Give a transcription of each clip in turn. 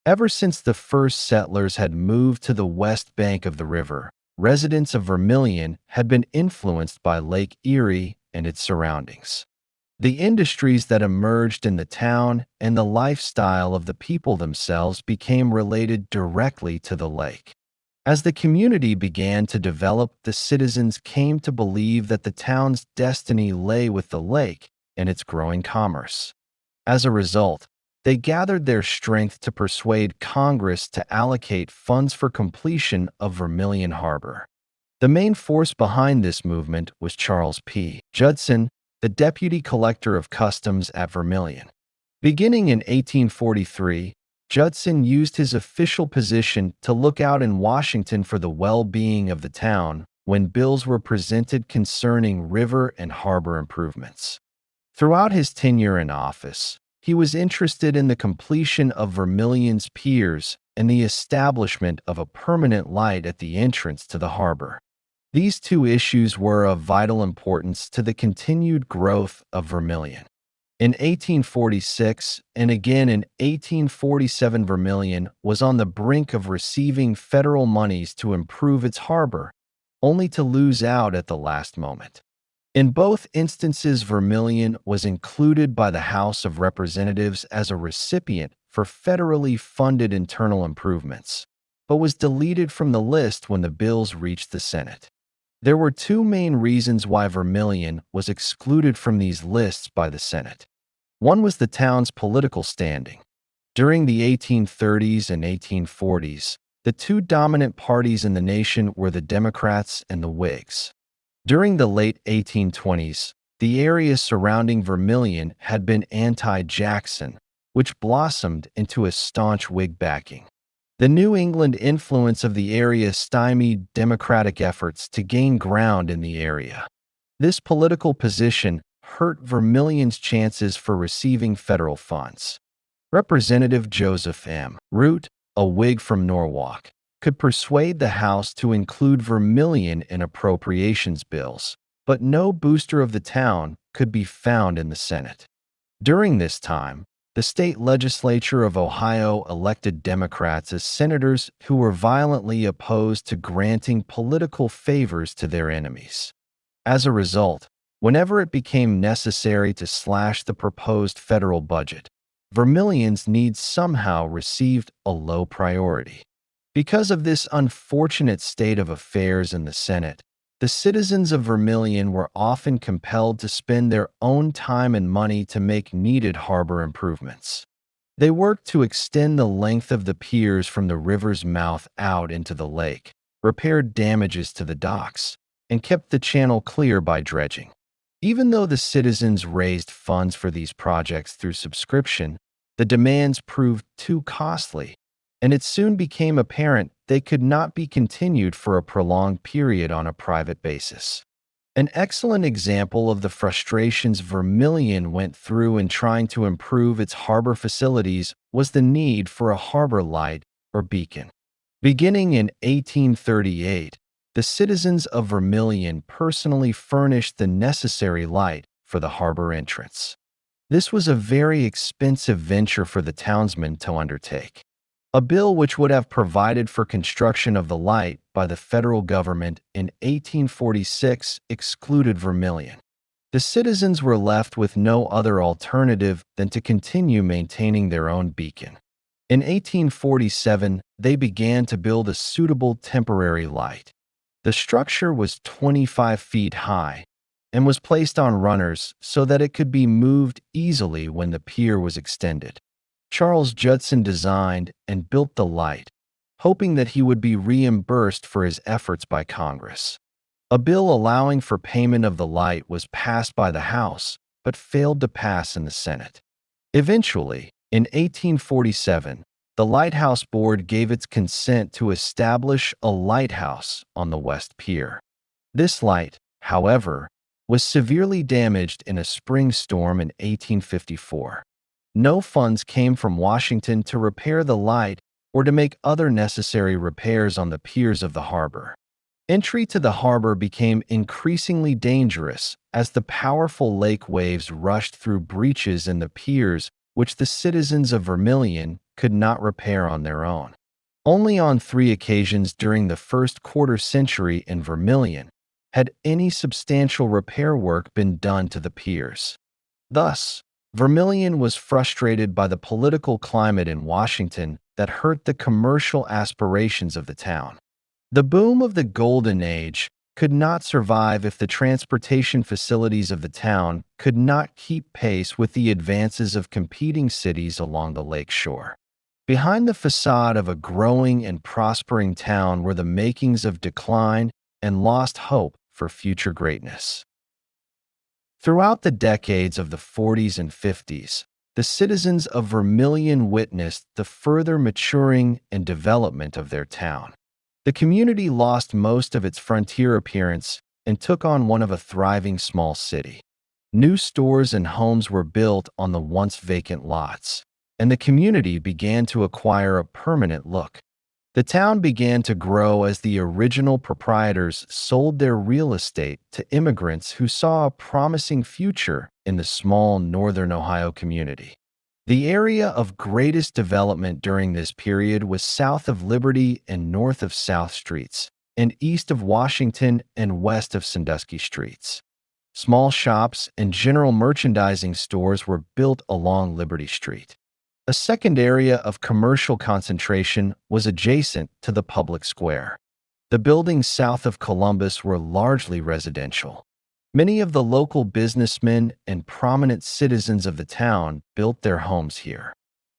Ever since the first settlers had moved to the west bank of the river, residents of Vermilion had been influenced by Lake Erie and its surroundings. The industries that emerged in the town and the lifestyle of the people themselves became related directly to the lake. As the community began to develop, the citizens came to believe that the town's destiny lay with the lake and its growing commerce. As a result, they gathered their strength to persuade Congress to allocate funds for completion of Vermilion Harbor. The main force behind this movement was Charles P. Judson, the Deputy Collector of Customs at Vermilion. Beginning in 1843, Judson used his official position to look out in Washington for the well-being of the town when bills were presented concerning river and harbor improvements. Throughout his tenure in office, he was interested in the completion of Vermilion's piers and the establishment of a permanent light at the entrance to the harbor. These two issues were of vital importance to the continued growth of Vermilion. In 1846 and again in 1847, Vermilion was on the brink of receiving federal monies to improve its harbor, only to lose out at the last moment. In both instances, Vermilion was included by the House of Representatives as a recipient for federally funded internal improvements, but was deleted from the list when the bills reached the Senate. There were two main reasons why Vermilion was excluded from these lists by the Senate. One was the town's political standing. During the 1830s and 1840s, the two dominant parties in the nation were the Democrats and the Whigs. During the late 1820s, the area surrounding Vermilion had been anti-Jackson, which blossomed into a staunch Whig backing. The New England influence of the area stymied Democratic efforts to gain ground in the area. This political position hurt Vermilion's chances for receiving federal funds. Representative Joseph M. Root, a Whig from Norwalk, could persuade the House to include Vermilion in appropriations bills, but no booster of the town could be found in the Senate. During this time, the state legislature of Ohio elected Democrats as senators who were violently opposed to granting political favors to their enemies. As a result, whenever it became necessary to slash the proposed federal budget, Vermilion's needs somehow received a low priority. Because of this unfortunate state of affairs in the Senate, the citizens of Vermilion were often compelled to spend their own time and money to make needed harbor improvements. They worked to extend the length of the piers from the river's mouth out into the lake, repaired damages to the docks, and kept the channel clear by dredging. Even though the citizens raised funds for these projects through subscription, the demands proved too costly, and it soon became apparent they could not be continued for a prolonged period on a private basis. An excellent example of the frustrations Vermilion went through in trying to improve its harbor facilities was the need for a harbor light or beacon. Beginning in 1838, the citizens of Vermilion personally furnished the necessary light for the harbor entrance. This was a very expensive venture for the townsmen to undertake. A bill which would have provided for construction of the light by the federal government in 1846 excluded Vermilion. The citizens were left with no other alternative than to continue maintaining their own beacon. In 1847, they began to build a suitable temporary light. The structure was 25 feet high and was placed on runners so that it could be moved easily when the pier was extended. Charles Judson designed and built the light, hoping that he would be reimbursed for his efforts by Congress. A bill allowing for payment of the light was passed by the House, but failed to pass in the Senate. Eventually, in 1847, the Lighthouse Board gave its consent to establish a lighthouse on the West Pier. This light, however, was severely damaged in a spring storm in 1854. No funds came from Washington to repair the light or to make other necessary repairs on the piers of the harbor. Entry to the harbor became increasingly dangerous as the powerful lake waves rushed through breaches in the piers which the citizens of Vermilion could not repair on their own. Only on 3 occasions during the first quarter-century in Vermilion had any substantial repair work been done to the piers. Thus, Vermilion was frustrated by the political climate in Washington that hurt the commercial aspirations of the town. The boom of the Golden Age could not survive if the transportation facilities of the town could not keep pace with the advances of competing cities along the lake shore. Behind the facade of a growing and prospering town were the makings of decline and lost hope for future greatness. Throughout the decades of the 40s and 50s, the citizens of Vermilion witnessed the further maturing and development of their town. The community lost most of its frontier appearance and took on one of a thriving small city. New stores and homes were built on the once vacant lots, and the community began to acquire a permanent look. The town began to grow as the original proprietors sold their real estate to immigrants who saw a promising future in the small northern Ohio community. The area of greatest development during this period was south of Liberty and north of South Streets, and east of Washington and west of Sandusky Streets. Small shops and general merchandising stores were built along Liberty Street. A second area of commercial concentration was adjacent to the public square. The buildings south of Columbus were largely residential. Many of the local businessmen and prominent citizens of the town built their homes here.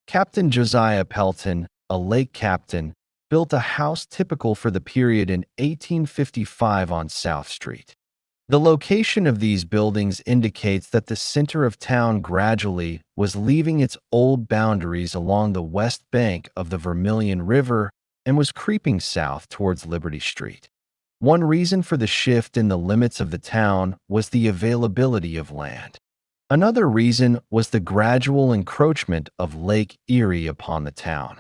Captain Josiah Pelton, a lake captain, built a house typical for the period in 1855 on South Street. The location of these buildings indicates that the center of town gradually was leaving its old boundaries along the west bank of the Vermilion River and was creeping south towards Liberty Street. One reason for the shift in the limits of the town was the availability of land. Another reason was the gradual encroachment of Lake Erie upon the town.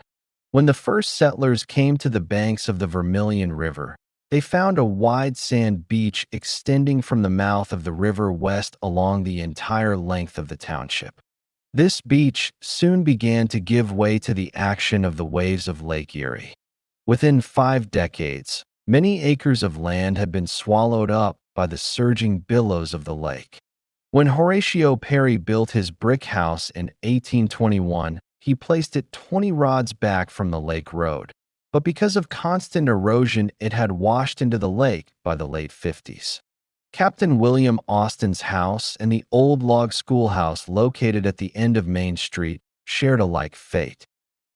When the first settlers came to the banks of the Vermilion River, they found a wide sand beach extending from the mouth of the river west along the entire length of the township. This beach soon began to give way to the action of the waves of Lake Erie. Within 5 decades, many acres of land had been swallowed up by the surging billows of the lake. When Horatio Perry built his brick house in 1821, he placed it 20 rods back from the lake road. But because of constant erosion, it had washed into the lake by the late 50s. Captain William Austin's house and the old log schoolhouse located at the end of Main Street shared a like fate.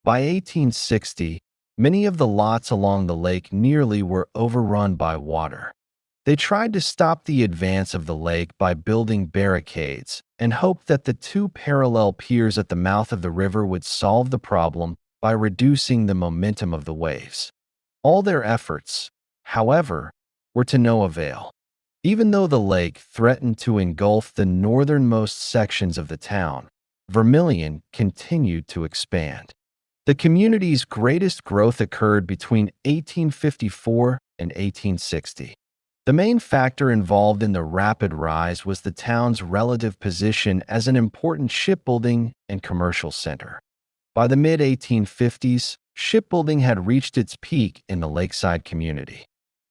By 1860, many of the lots along the lake nearly were overrun by water. They tried to stop the advance of the lake by building barricades and hoped that the 2 parallel piers at the mouth of the river would solve the problem by reducing the momentum of the waves. All their efforts, however, were to no avail. Even though the lake threatened to engulf the northernmost sections of the town, Vermilion continued to expand. The community's greatest growth occurred between 1854 and 1860. The main factor involved in the rapid rise was the town's relative position as an important shipbuilding and commercial center. By the mid-1850s, shipbuilding had reached its peak in the lakeside community.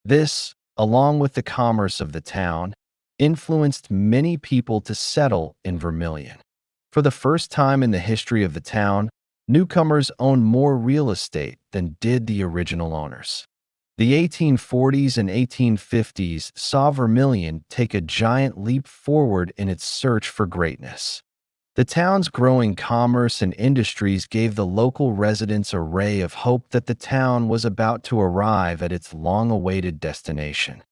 This, along with the commerce of the town, influenced many people to settle in Vermilion. For the first time in the history of the town, newcomers owned more real estate than did the original owners. The 1840s and 1850s saw Vermilion take a giant leap forward in its search for greatness. The town's growing commerce and industries gave the local residents a ray of hope that the town was about to arrive at its long-awaited destination.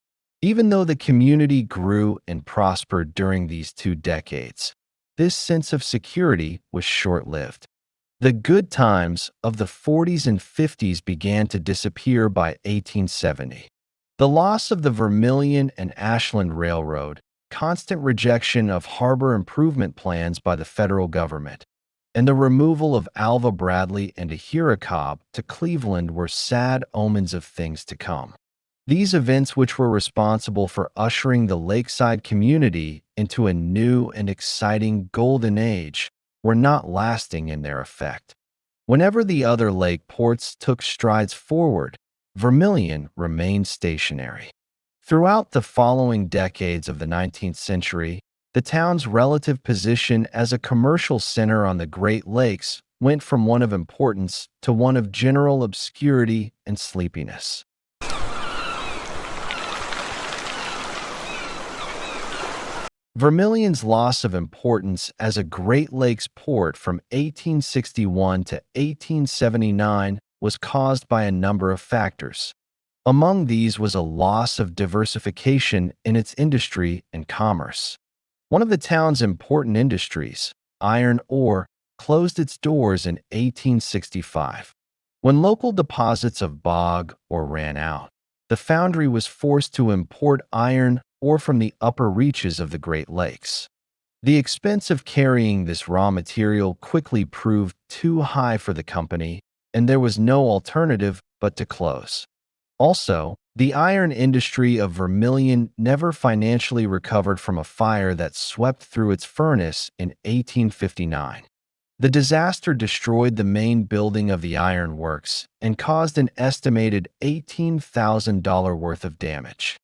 Even though the community grew and prospered during these 2 decades, this sense of security was short-lived. The good times of the 40s and 50s began to disappear by 1870. The loss of the Vermilion and Ashland Railroad, constant rejection of harbor improvement plans by the federal government, and the removal of Alva Bradley and Ahira Cobb to Cleveland were sad omens of things to come. These events, which were responsible for ushering the lakeside community into a new and exciting golden age, were not lasting in their effect. Whenever the other lake ports took strides forward, Vermilion remained stationary. Throughout the following decades of the 19th century, the town's relative position as a commercial center on the Great Lakes went from one of importance to one of general obscurity and sleepiness. Vermilion's loss of importance as a Great Lakes port from 1861 to 1879 was caused by a number of factors. Among these was a loss of diversification in its industry and commerce. One of the town's important industries, iron ore, closed its doors in 1865. When local deposits of bog ore ran out, the foundry was forced to import iron ore from the upper reaches of the Great Lakes. The expense of carrying this raw material quickly proved too high for the company, and there was no alternative but to close. Also, the iron industry of Vermilion never financially recovered from a fire that swept through its furnace in 1859. The disaster destroyed the main building of the iron works and caused an estimated $18,000 worth of damage.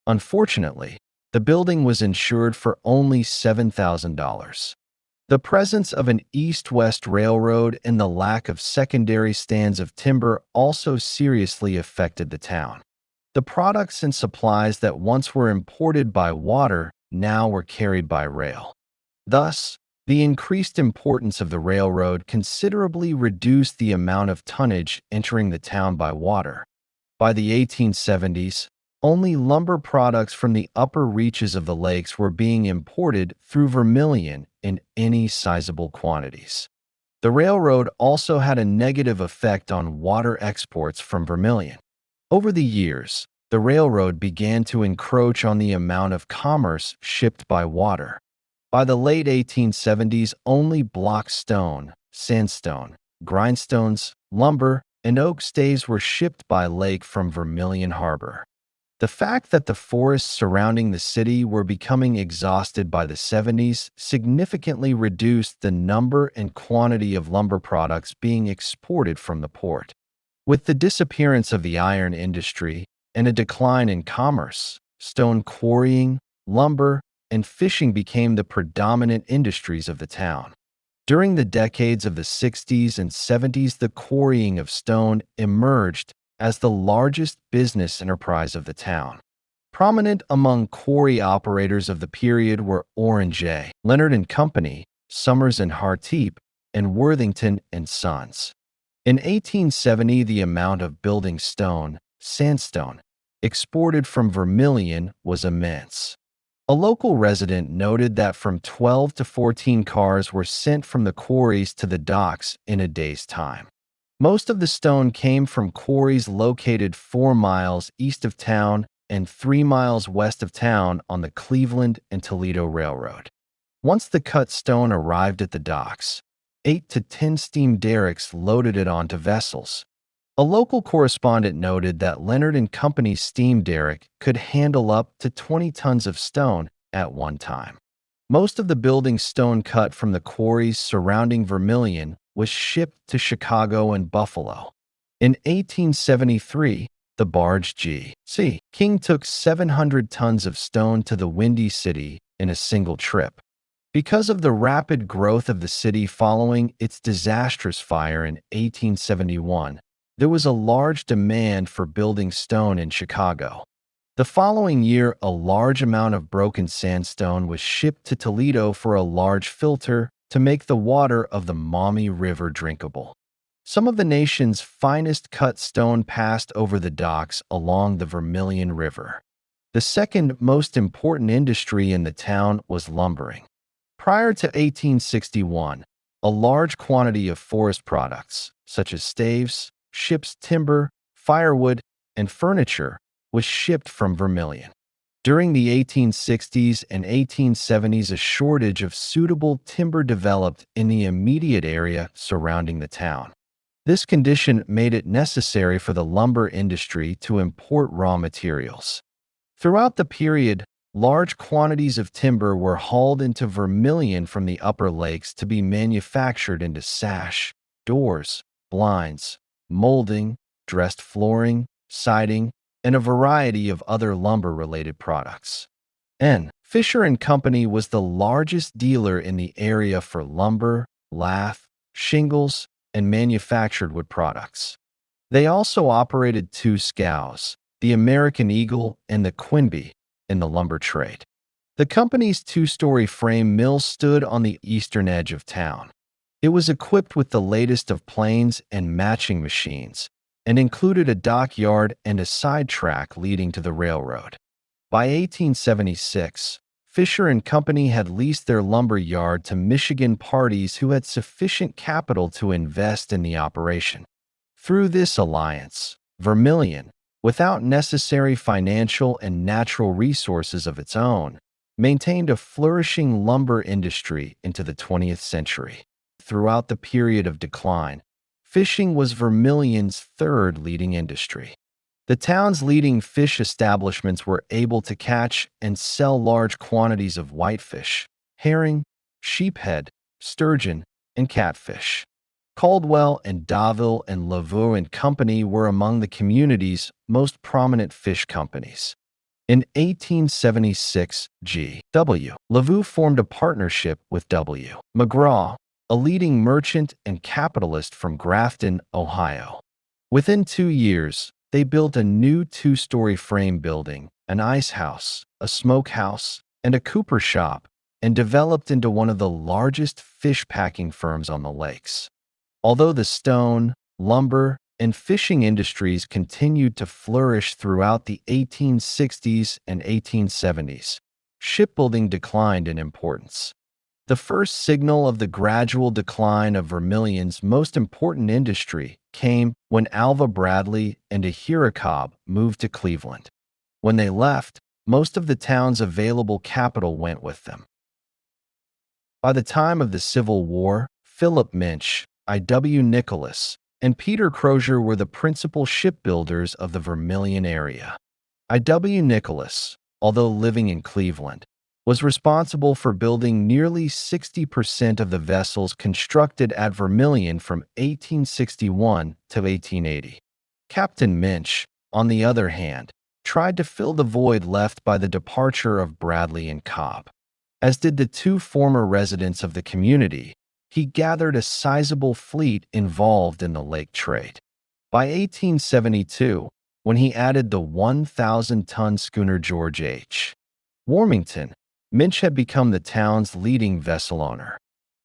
Unfortunately, the building was insured for only $7,000. The presence of an east-west railroad and the lack of secondary stands of timber also seriously affected the town. The products and supplies that once were imported by water now were carried by rail. Thus, the increased importance of the railroad considerably reduced the amount of tonnage entering the town by water. By the 1870s, only lumber products from the upper reaches of the lakes were being imported through Vermilion in any sizable quantities. The railroad also had a negative effect on water exports from Vermilion. Over the years, the railroad began to encroach on the amount of commerce shipped by water. By the late 1870s, only block stone, sandstone, grindstones, lumber, and oak staves were shipped by lake from Vermilion Harbor. The fact that the forests surrounding the city were becoming exhausted by the 70s significantly reduced the number and quantity of lumber products being exported from the port. With the disappearance of the iron industry and a decline in commerce, stone quarrying, lumber, and fishing became the predominant industries of the town. During the decades of the 60s and 70s, the quarrying of stone emerged as the largest business enterprise of the town. Prominent among quarry operators of the period were Orange, Leonard and Company, Summers and Harteep, and Worthington and Sons. In 1870, the amount of building stone, sandstone, exported from Vermilion was immense. A local resident noted that from 12 to 14 cars were sent from the quarries to the docks in a day's time. Most of the stone came from quarries located 4 miles east of town and 3 miles west of town on the Cleveland and Toledo Railroad. Once the cut stone arrived at the docks, 8 to 10 steam derricks loaded it onto vessels. A local correspondent noted that Leonard and Company's steam derrick could handle up to 20 tons of stone at one time. Most of the building stone cut from the quarries surrounding Vermilion was shipped to Chicago and Buffalo. In 1873, the barge G.C. King took 700 tons of stone to the Windy City in a single trip. Because of the rapid growth of the city following its disastrous fire in 1871, there was a large demand for building stone in Chicago. The following year, a large amount of broken sandstone was shipped to Toledo for a large filter to make the water of the Maumee River drinkable. Some of the nation's finest cut stone passed over the docks along the Vermilion River. The second most important industry in the town was lumbering. Prior to 1861, a large quantity of forest products, such as staves, ship's timber, firewood, and furniture, was shipped from Vermilion. During the 1860s and 1870s, a shortage of suitable timber developed in the immediate area surrounding the town. This condition made it necessary for the lumber industry to import raw materials. Throughout the period, Large quantities of timber were hauled into Vermilion from the upper lakes to be manufactured into sash, doors, blinds, molding, dressed flooring, siding, and a variety of other lumber-related products. Fisher and Company was the largest dealer in the area for lumber, lath, shingles, and manufactured wood products. They also operated two scows, the American Eagle and the Quinby, in the lumber trade. The company's two-story frame mill stood on the eastern edge of town. It was equipped with the latest of planes and matching machines, and included a dockyard and a sidetrack leading to the railroad. By 1876, Fisher and Company had leased their lumber yard to Michigan parties who had sufficient capital to invest in the operation. Through this alliance, Vermilion, without necessary financial and natural resources of its own, maintained a flourishing lumber industry into the 20th century. Throughout the period of decline, fishing was Vermilion's third leading industry. The town's leading fish establishments were able to catch and sell large quantities of whitefish, herring, sheephead, sturgeon, and catfish. Caldwell and Daville and Laveau and Company were among the community's most prominent fish companies. In 1876, G.W. Laveau formed a partnership with W. McGraw, a leading merchant and capitalist from Grafton, Ohio. Within 2 years, they built a new two-story frame building, an ice house, a smokehouse, and a cooper shop, and developed into one of the largest fish packing firms on the lakes. Although the stone, lumber, and fishing industries continued to flourish throughout the 1860s and 1870s, shipbuilding declined in importance. The first signal of the gradual decline of Vermilion's most important industry came when Alva Bradley and Ahira Cobb moved to Cleveland. When they left, most of the town's available capital went with them. By the time of the Civil War, Philip Minch, I.W. Nicholas, and Peter Crozier were the principal shipbuilders of the Vermilion area. I.W. Nicholas, although living in Cleveland, was responsible for building nearly 60% of the vessels constructed at Vermilion from 1861 to 1880. Captain Minch, on the other hand, tried to fill the void left by the departure of Bradley and Cobb. As did the two former residents of the community, he gathered a sizable fleet involved in the lake trade. By 1872, when he added the 1,000-ton schooner George H. Warmington, Minch had become the town's leading vessel owner.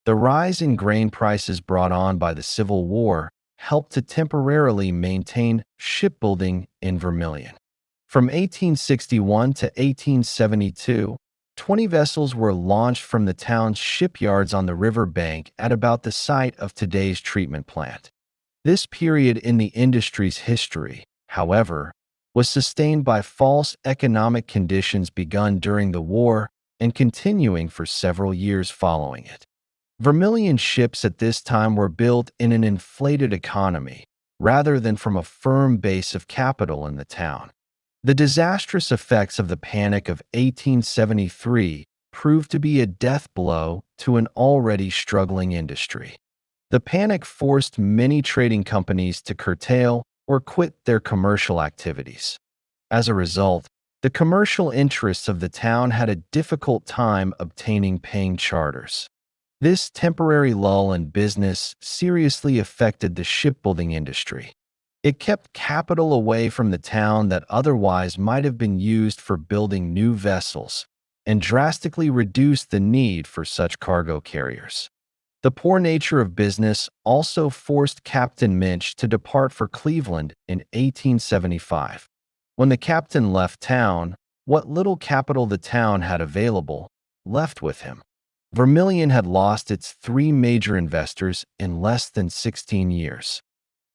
The rise in grain prices brought on by the Civil War helped to temporarily maintain shipbuilding in Vermilion. From 1861 to 1872, 20 vessels were launched from the town's shipyards on the river bank at about the site of today's treatment plant. This period in the industry's history, however, was sustained by false economic conditions begun during the war and continuing for several years following it. Vermilion ships at this time were built in an inflated economy, rather than from a firm base of capital in the town. The disastrous effects of the Panic of 1873 proved to be a death blow to an already struggling industry. The panic forced many trading companies to curtail or quit their commercial activities. As a result, the commercial interests of the town had a difficult time obtaining paying charters. This temporary lull in business seriously affected the shipbuilding industry. It kept capital away from the town that otherwise might have been used for building new vessels, and drastically reduced the need for such cargo carriers. The poor nature of business also forced Captain Minch to depart for Cleveland in 1875. When the captain left town, what little capital the town had available left with him. Vermilion had lost its 3 major investors in less than 16 years.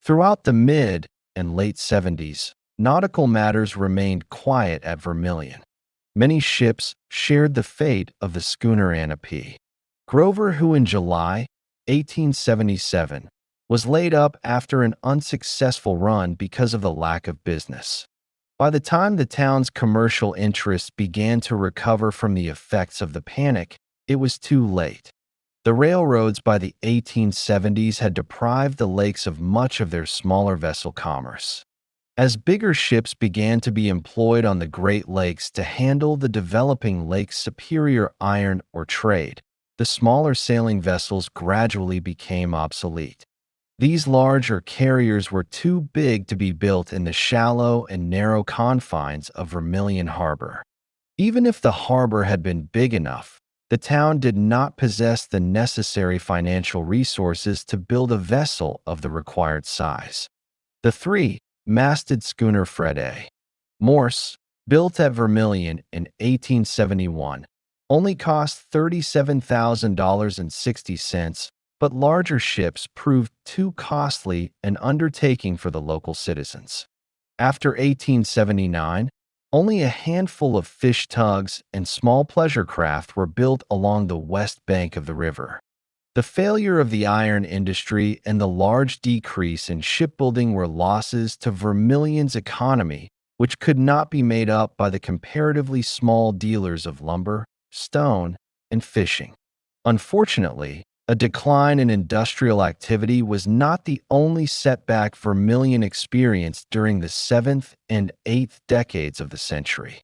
Throughout the mid and late 70s, nautical matters remained quiet at Vermilion. Many ships shared the fate of the schooner Anna P. Grover, who in July 1877 was laid up after an unsuccessful run because of the lack of business. By the time the town's commercial interests began to recover from the effects of the panic, it was too late. The railroads by the 1870s had deprived the lakes of much of their smaller vessel commerce. As bigger ships began to be employed on the Great Lakes to handle the developing Lake Superior iron ore trade, the smaller sailing vessels gradually became obsolete. These larger carriers were too big to be built in the shallow and narrow confines of Vermilion Harbor. Even if the harbor had been big enough, the town did not possess the necessary financial resources to build a vessel of the required size. The three-masted schooner Fred A. Morse, built at Vermilion in 1871, only cost $37,060, but larger ships proved too costly an undertaking for the local citizens. After 1879, only a handful of fish tugs and small pleasure craft were built along the west bank of the river. The failure of the iron industry and the large decrease in shipbuilding were losses to Vermilion's economy, which could not be made up by the comparatively small dealers of lumber, stone, and fishing. Unfortunately, a decline in industrial activity was not the only setback Vermilion experienced during the 7th and 8th decades of the century.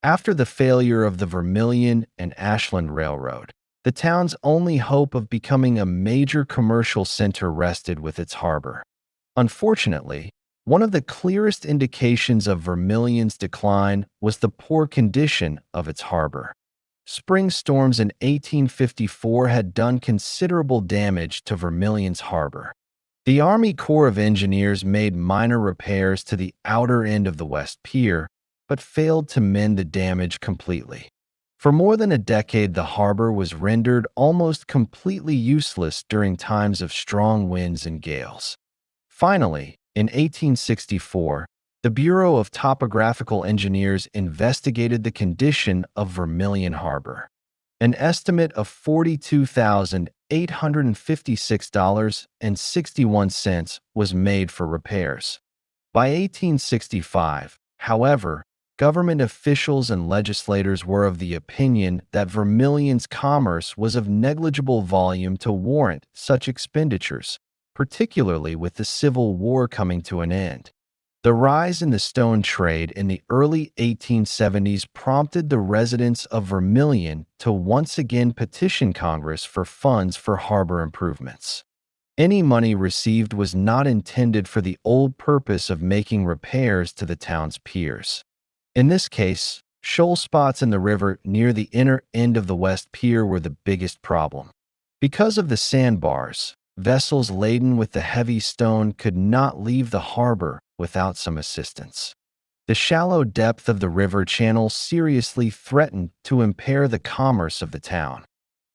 After the failure of the Vermilion and Ashland Railroad, the town's only hope of becoming a major commercial center rested with its harbor. Unfortunately, one of the clearest indications of Vermilion's decline was the poor condition of its harbor. Spring storms in 1854 had done considerable damage to Vermilion's harbor. The Army Corps of Engineers made minor repairs to the outer end of the West Pier, but failed to mend the damage completely. For more than a decade, the harbor was rendered almost completely useless during times of strong winds and gales. Finally, in 1864, the Bureau of Topographical Engineers investigated the condition of Vermilion Harbor. An estimate of $42,856.61 was made for repairs. By 1865, however, government officials and legislators were of the opinion that Vermilion's commerce was of negligible volume to warrant such expenditures, particularly with the Civil War coming to an end. The rise in the stone trade in the early 1870s prompted the residents of Vermilion to once again petition Congress for funds for harbor improvements. Any money received was not intended for the old purpose of making repairs to the town's piers. In this case, shoal spots in the river near the inner end of the West Pier were the biggest problem. Because of the sandbars, vessels laden with the heavy stone could not leave the harbor without some assistance. The shallow depth of the river channel seriously threatened to impair the commerce of the town.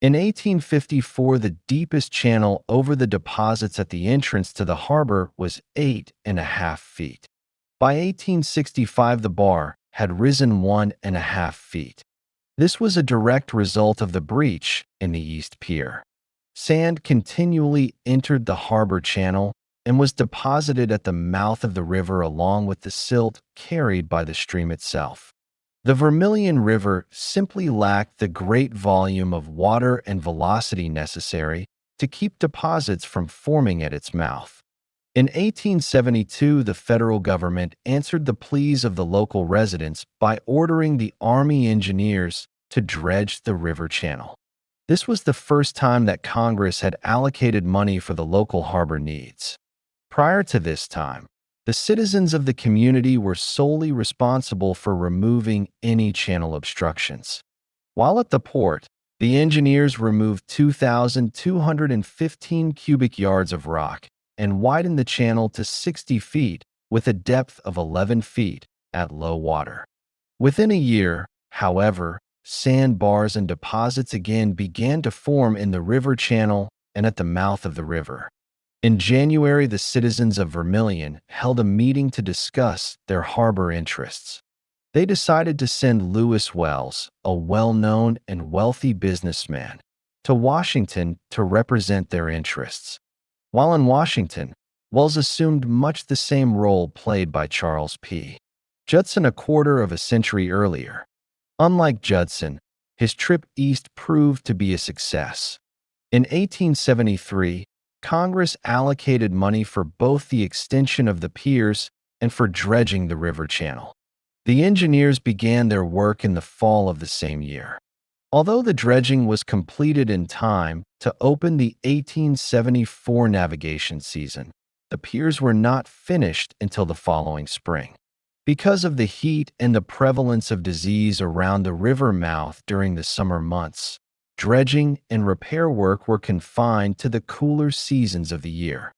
In 1854, the deepest channel over the deposits at the entrance to the harbor was 8.5 feet. By 1865, the bar had risen 1.5 feet. This was a direct result of the breach in the East Pier. Sand continually entered the harbor channel and was deposited at the mouth of the river along with the silt carried by the stream itself. The Vermilion River simply lacked the great volume of water and velocity necessary to keep deposits from forming at its mouth. In 1872, the federal government answered the pleas of the local residents by ordering the Army engineers to dredge the river channel. This was the first time that Congress had allocated money for the local harbor needs. Prior to this time, the citizens of the community were solely responsible for removing any channel obstructions. While at the port, the engineers removed 2,215 cubic yards of rock and widened the channel to 60 feet with a depth of 11 feet at low water. Within a year, however, sandbars and deposits again began to form in the river channel and at the mouth of the river. In January, the citizens of Vermilion held a meeting to discuss their harbor interests. They decided to send Lewis Wells, a well-known and wealthy businessman, to Washington to represent their interests. While in Washington, Wells assumed much the same role played by Charles P. Judson a quarter of a century earlier. Unlike Judson, his trip east proved to be a success. In 1873, Congress allocated money for both the extension of the piers and for dredging the river channel. The engineers began their work in the fall of the same year. Although the dredging was completed in time to open the 1874 navigation season, the piers were not finished until the following spring. Because of the heat and the prevalence of disease around the river mouth during the summer months, dredging and repair work were confined to the cooler seasons of the year.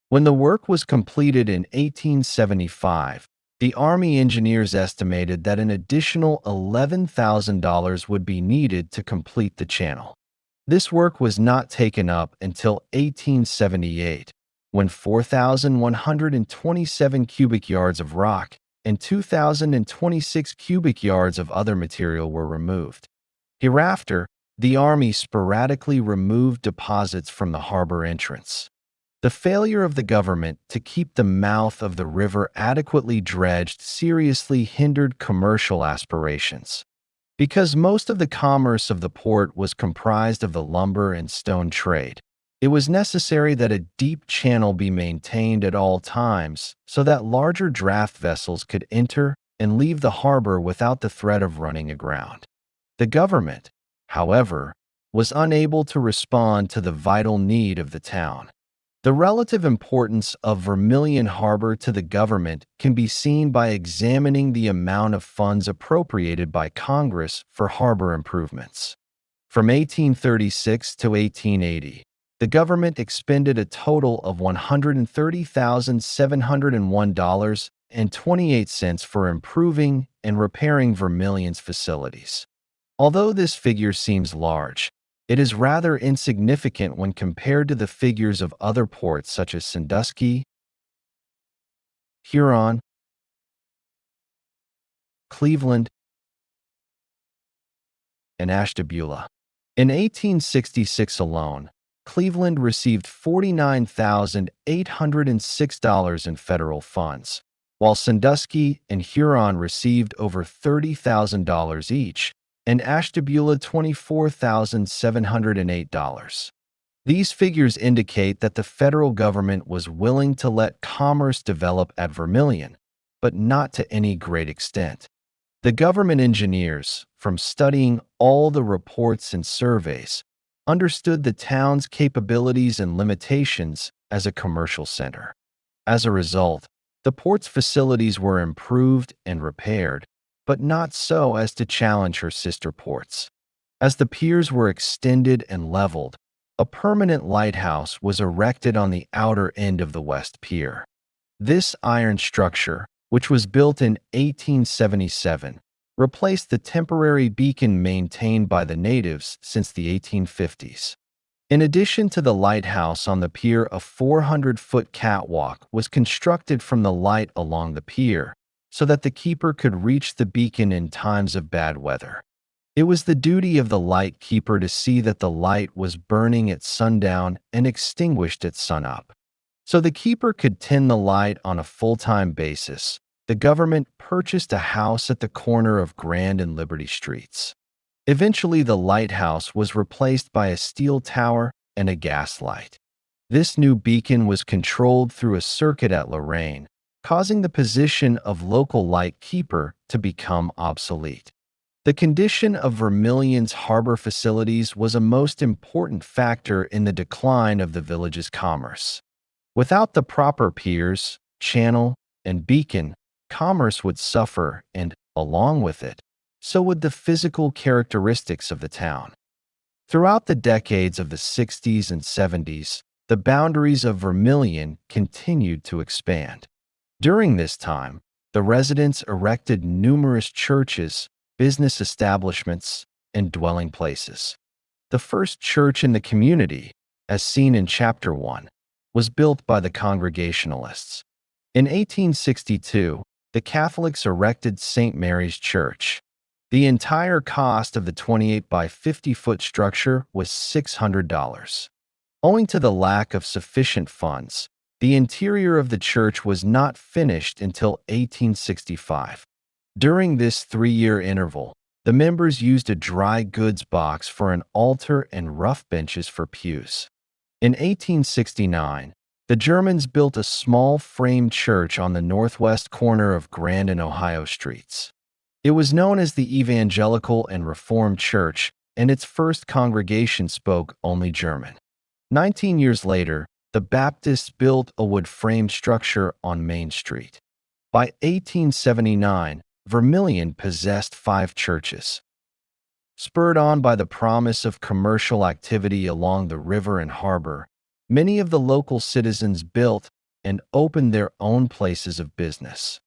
When the work was completed in 1875, the Army engineers estimated that an additional $11,000 would be needed to complete the channel. This work was not taken up until 1878, when 4,127 cubic yards of rock and 2,026 cubic yards of other material were removed. Hereafter, the Army sporadically removed deposits from the harbor entrance. The failure of the government to keep the mouth of the river adequately dredged seriously hindered commercial aspirations. Because most of the commerce of the port was comprised of the lumber and stone trade, it was necessary that a deep channel be maintained at all times so that larger draft vessels could enter and leave the harbor without the threat of running aground. The government, however, was unable to respond to the vital need of the town. The relative importance of Vermilion Harbor to the government can be seen by examining the amount of funds appropriated by Congress for harbor improvements. From 1836 to 1880, the government expended a total of $130,701.28 for improving and repairing Vermilion's facilities. Although this figure seems large, it is rather insignificant when compared to the figures of other ports such as Sandusky, Huron, Cleveland, and Ashtabula. In 1866 alone, Cleveland received $49,806 in federal funds, while Sandusky and Huron received over $30,000 each, and Ashtabula $24,708. These figures indicate that the federal government was willing to let commerce develop at Vermilion, but not to any great extent. The government engineers, from studying all the reports and surveys, understood the town's capabilities and limitations as a commercial center. As a result, the port's facilities were improved and repaired, but not so as to challenge her sister ports. As the piers were extended and leveled, a permanent lighthouse was erected on the outer end of the West Pier. This iron structure, which was built in 1877, replaced the temporary beacon maintained by the natives since the 1850s. In addition to the lighthouse on the pier, a 400-foot catwalk was constructed from the light along the pier, so that the keeper could reach the beacon in times of bad weather. It was the duty of the light keeper to see that the light was burning at sundown and extinguished at sunup. So the keeper could tend the light on a full-time basis. The government purchased a house at the corner of Grand and Liberty Streets. Eventually, the lighthouse was replaced by a steel tower and a gas light. This new beacon was controlled through a circuit at Lorraine, causing the position of local light keeper to become obsolete. The condition of Vermilion's harbor facilities was a most important factor in the decline of the village's commerce. Without the proper piers, channel, and beacon, commerce would suffer and, along with it, so would the physical characteristics of the town. Throughout the decades of the 60s and 70s, the boundaries of Vermilion continued to expand. During this time, the residents erected numerous churches, business establishments, and dwelling places. The first church in the community, as seen in Chapter 1, was built by the Congregationalists. In 1862, the Catholics erected St. Mary's Church. The entire cost of the 28 by 50-foot structure was $600. Owing to the lack of sufficient funds, The interior of the church was not finished until 1865. During this 3-year interval, the members used a dry goods box for an altar and rough benches for pews. In 1869, the Germans built a small frame church on the northwest corner of Grand and Ohio Streets. It was known as the Evangelical and Reformed Church, and its first congregation spoke only German. 19 years later, the Baptists built a wood-framed structure on Main Street. By 1879, Vermilion possessed 5 churches. Spurred on by the promise of commercial activity along the river and harbor, many of the local citizens built and opened their own places of business.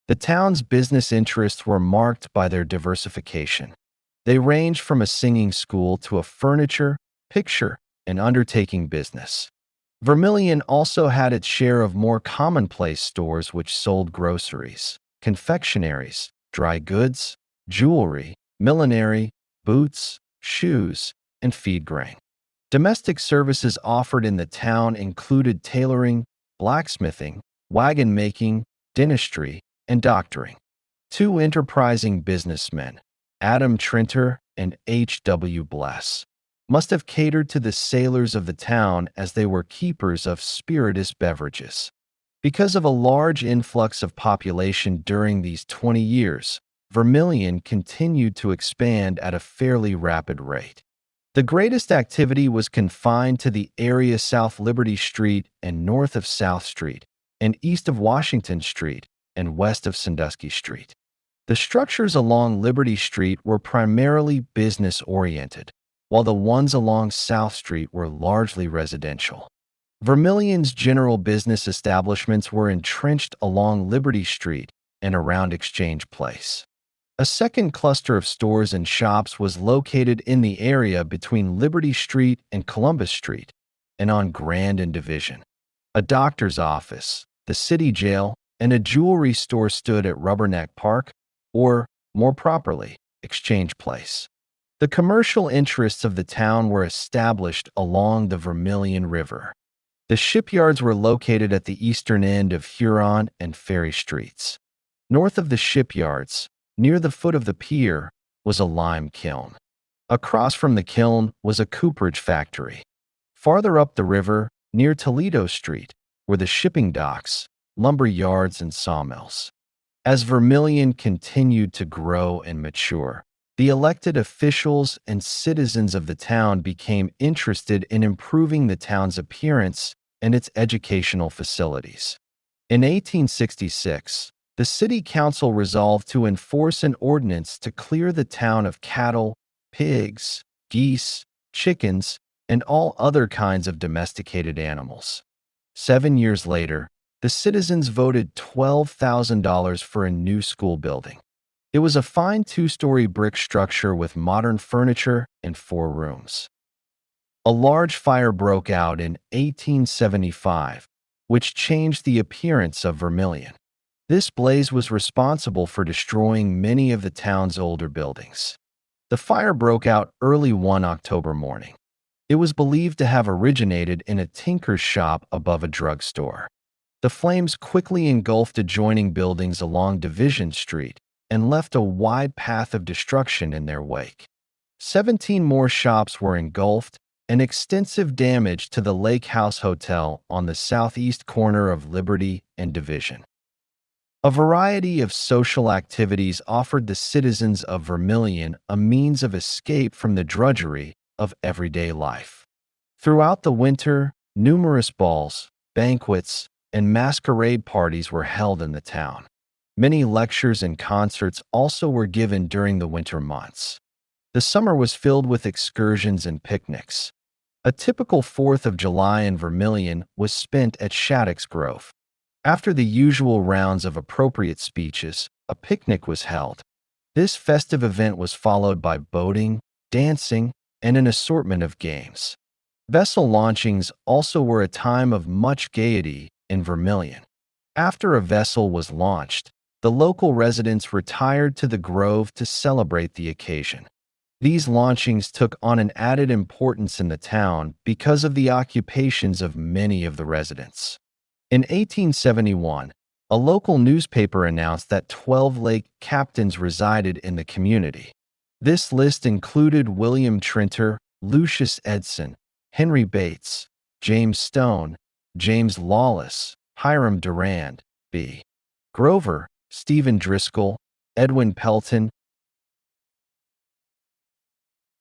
The town's business interests were marked by their diversification. They ranged from a singing school to a furniture, picture, and undertaking business. Vermilion also had its share of more commonplace stores which sold groceries, confectionaries, dry goods, jewelry, millinery, boots, shoes, and feed grain. Domestic services offered in the town included tailoring, blacksmithing, wagon making, dentistry, and doctoring. 2 enterprising businessmen, Adam Trinter and H.W. Bless, must have catered to the sailors of the town as they were keepers of spirituous beverages. Because of a large influx of population during these 20 years, Vermilion continued to expand at a fairly rapid rate. The greatest activity was confined to the area south Liberty Street and north of South Street, and east of Washington Street and west of Sandusky Street. The structures along Liberty Street were primarily business-oriented, while the ones along South Street were largely residential. Vermilion's general business establishments were entrenched along Liberty Street and around Exchange Place. A second cluster of stores and shops was located in the area between Liberty Street and Columbus Street, and on Grand and Division. A doctor's office, the city jail, and a jewelry store stood at Rubberneck Park, or, more properly, Exchange Place. The commercial interests of the town were established along the Vermilion River. The shipyards were located at the eastern end of Huron and Ferry Streets. North of the shipyards, near the foot of the pier, was a lime kiln. Across from the kiln was a cooperage factory. Farther up the river, near Toledo Street, were the shipping docks, lumber yards, and sawmills. As Vermilion continued to grow and mature, the elected officials and citizens of the town became interested in improving the town's appearance and its educational facilities. In 1866, the city council resolved to enforce an ordinance to clear the town of cattle, pigs, geese, chickens, and all other kinds of domesticated animals. 7 years later, the citizens voted $12,000 for a new school building. It was a fine 2-story brick structure with modern furniture and 4 rooms. A large fire broke out in 1875, which changed the appearance of Vermilion. This blaze was responsible for destroying many of the town's older buildings. The fire broke out early one October morning. It was believed to have originated in a tinker's shop above a drugstore. The flames quickly engulfed adjoining buildings along Division Street and left a wide path of destruction in their wake. 17 more shops were engulfed, and extensive damage to the Lake House Hotel on the southeast corner of Liberty and Division. A variety of social activities offered the citizens of Vermilion a means of escape from the drudgery of everyday life. Throughout the winter, numerous balls, banquets, and masquerade parties were held in the town. Many lectures and concerts also were given during the winter months. The summer was filled with excursions and picnics. A typical 4th of July in Vermilion was spent at Shattuck's Grove. After the usual rounds of appropriate speeches, a picnic was held. This festive event was followed by boating, dancing, and an assortment of games. Vessel launchings also were a time of much gaiety in Vermilion. After a vessel was launched, the local residents retired to the grove to celebrate the occasion. These launchings took on an added importance in the town because of the occupations of many of the residents. In 1871, a local newspaper announced that 12 lake captains resided in the community. This list included William Trinter, Lucius Edson, Henry Bates, James Stone, James Lawless, Hiram Durand, B. Grover, Stephen Driscoll, Edwin Pelton,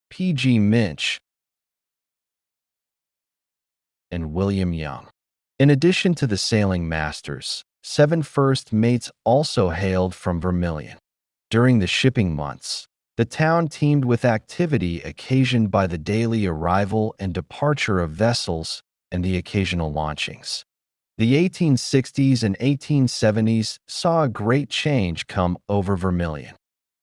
P.G. Minch, and William Young. In addition to the sailing masters, 7 first mates also hailed from Vermilion. During the shipping months, the town teemed with activity occasioned by the daily arrival and departure of vessels and the occasional launchings. The 1860s and 1870s saw a great change come over Vermilion.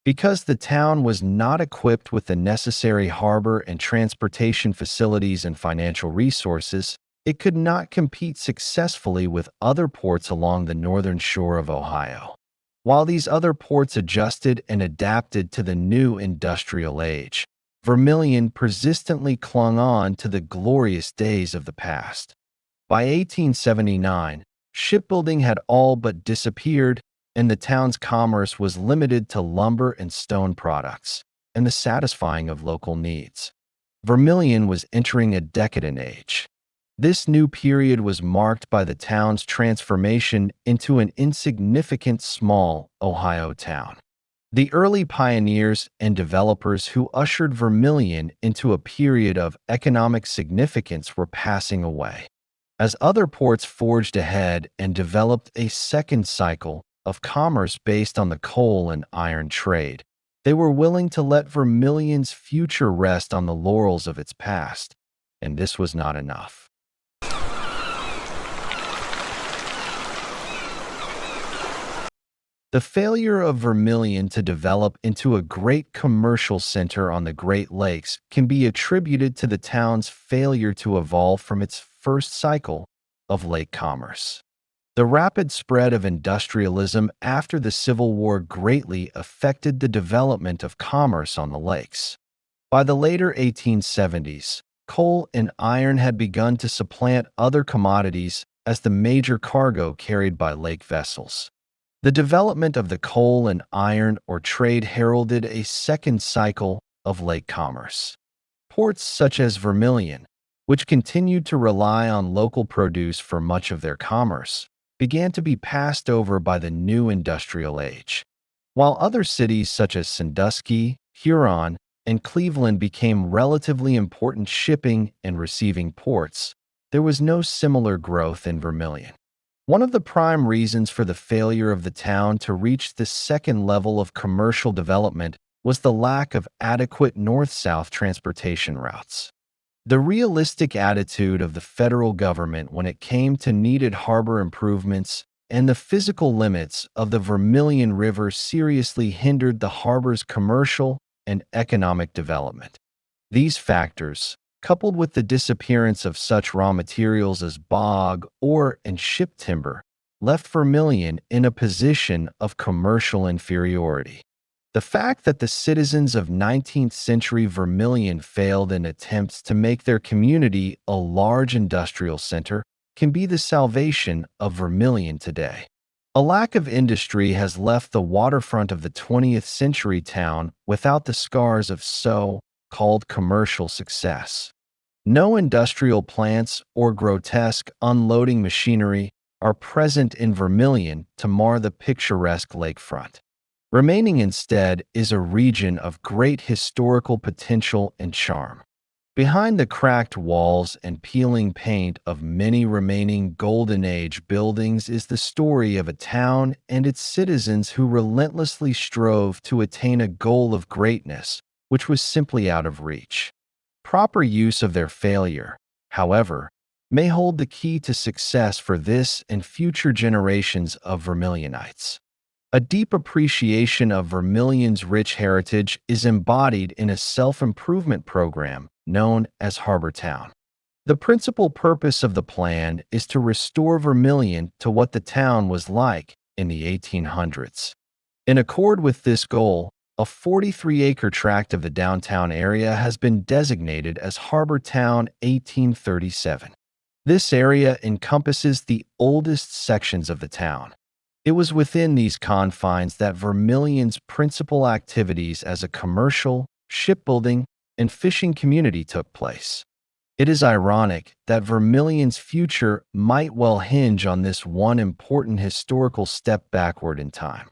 Because the town was not equipped with the necessary harbor and transportation facilities and financial resources, it could not compete successfully with other ports along the northern shore of Ohio. While these other ports adjusted and adapted to the new industrial age, Vermilion persistently clung on to the glorious days of the past. By 1879, shipbuilding had all but disappeared, and the town's commerce was limited to lumber and stone products and the satisfying of local needs. Vermilion was entering a decadent age. This new period was marked by the town's transformation into an insignificant small Ohio town. The early pioneers and developers who ushered Vermilion into a period of economic significance were passing away. As other ports forged ahead and developed a second cycle of commerce based on the coal and iron trade, they were willing to let Vermilion's future rest on the laurels of its past, and this was not enough. The failure of Vermilion to develop into a great commercial center on the Great Lakes can be attributed to the town's failure to evolve from its first cycle of lake commerce. The rapid spread of industrialism after the Civil War greatly affected the development of commerce on the lakes. By the later 1870s, coal and iron had begun to supplant other commodities as the major cargo carried by lake vessels. The development of the coal and iron ore trade heralded a second cycle of lake commerce. Ports such as Vermilion, which continued to rely on local produce for much of their commerce, began to be passed over by the new industrial age. While other cities such as Sandusky, Huron, and Cleveland became relatively important shipping and receiving ports, there was no similar growth in Vermilion. One of the prime reasons for the failure of the town to reach this second level of commercial development was the lack of adequate north-south transportation routes. The realistic attitude of the federal government when it came to needed harbor improvements and the physical limits of the Vermilion River seriously hindered the harbor's commercial and economic development. These factors, coupled with the disappearance of such raw materials as bog, ore, and ship timber, left Vermilion in a position of commercial inferiority. The fact that the citizens of 19th-century Vermilion failed in attempts to make their community a large industrial center can be the salvation of Vermilion today. A lack of industry has left the waterfront of the 20th century town without the scars of so-called commercial success. No industrial plants or grotesque unloading machinery are present in Vermilion to mar the picturesque lakefront. Remaining instead is a region of great historical potential and charm. Behind the cracked walls and peeling paint of many remaining Golden Age buildings is the story of a town and its citizens who relentlessly strove to attain a goal of greatness which was simply out of reach. Proper use of their failure, however, may hold the key to success for this and future generations of Vermilionites. A deep appreciation of Vermilion's rich heritage is embodied in a self-improvement program known as Harbor Town. The principal purpose of the plan is to restore Vermilion to what the town was like in the 1800s. In accord with this goal, a 43-acre tract of the downtown area has been designated as Harbor Town 1837. This area encompasses the oldest sections of the town. It was within these confines that Vermilion's principal activities as a commercial, shipbuilding, and fishing community took place. It is ironic that Vermilion's future might well hinge on this one important historical step backward in time.